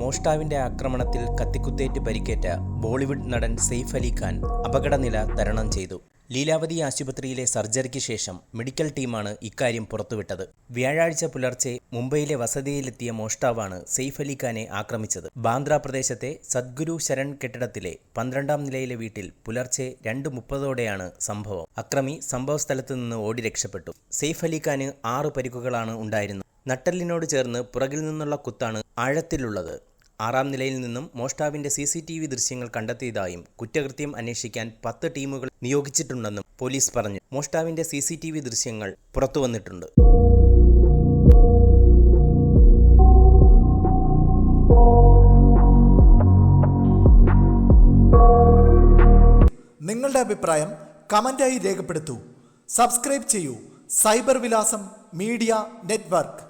മോഷ്ടാവിന്റെ ആക്രമണത്തിൽ കത്തിക്കുത്തേറ്റ് പരിക്കേറ്റ ബോളിവുഡ് നടൻ സെയ്ഫ് അലി ഖാൻ അപകടനില തരണം ചെയ്തു. ലീലാവതി ആശുപത്രിയിലെ സർജറിക്ക് ശേഷം മെഡിക്കൽ ടീമാണ് ഇക്കാര്യം പുറത്തുവിട്ടത്. വ്യാഴാഴ്ച പുലർച്ചെ മുംബൈയിലെ വസതിയിലെത്തിയ മോഷ്ടാവാണ് സെയ്ഫ് അലി ഖാനെ ആക്രമിച്ചത്. ബാന്ദ്ര പ്രദേശത്തെ സദ്ഗുരു ശരൺ കെട്ടിടത്തിലെ 12ാം നിലയിലെ വീട്ടിൽ പുലർച്ചെ 2:30ഓടെയാണ് സംഭവം. അക്രമി സംഭവസ്ഥലത്ത് നിന്ന് ഓടി രക്ഷപ്പെട്ടു. സെയ്ഫ് അലി ഖാന് 6 പരിക്കുകളാണ് ഉണ്ടായിരുന്നത്. നട്ടെല്ലിനോട് ചേർന്ന് പുറകിൽ നിന്നുള്ള കുത്താണ് ആഴത്തിലുള്ളത്. 6ാം നിലയിൽ നിന്നും മോഷ്ടാവിന്റെ CCTV ദൃശ്യങ്ങൾ കണ്ടെത്തിയതായും കുറ്റകൃത്യം അന്വേഷിക്കാൻ 10 ടീമുകൾ നിയോഗിച്ചിട്ടുണ്ടെന്നും പോലീസ് പറഞ്ഞു. മോഷ്ടാവിന്റെ CCTV ദൃശ്യങ്ങൾ പുറത്തുവന്നിട്ടുണ്ട്. നിങ്ങളുടെ അഭിപ്രായം കമന്റായി രേഖപ്പെടുത്തൂ. സബ്സ്ക്രൈബ് ചെയ്യൂ. സൈബർ വിലാസം മീഡിയ നെറ്റ്വർക്ക്.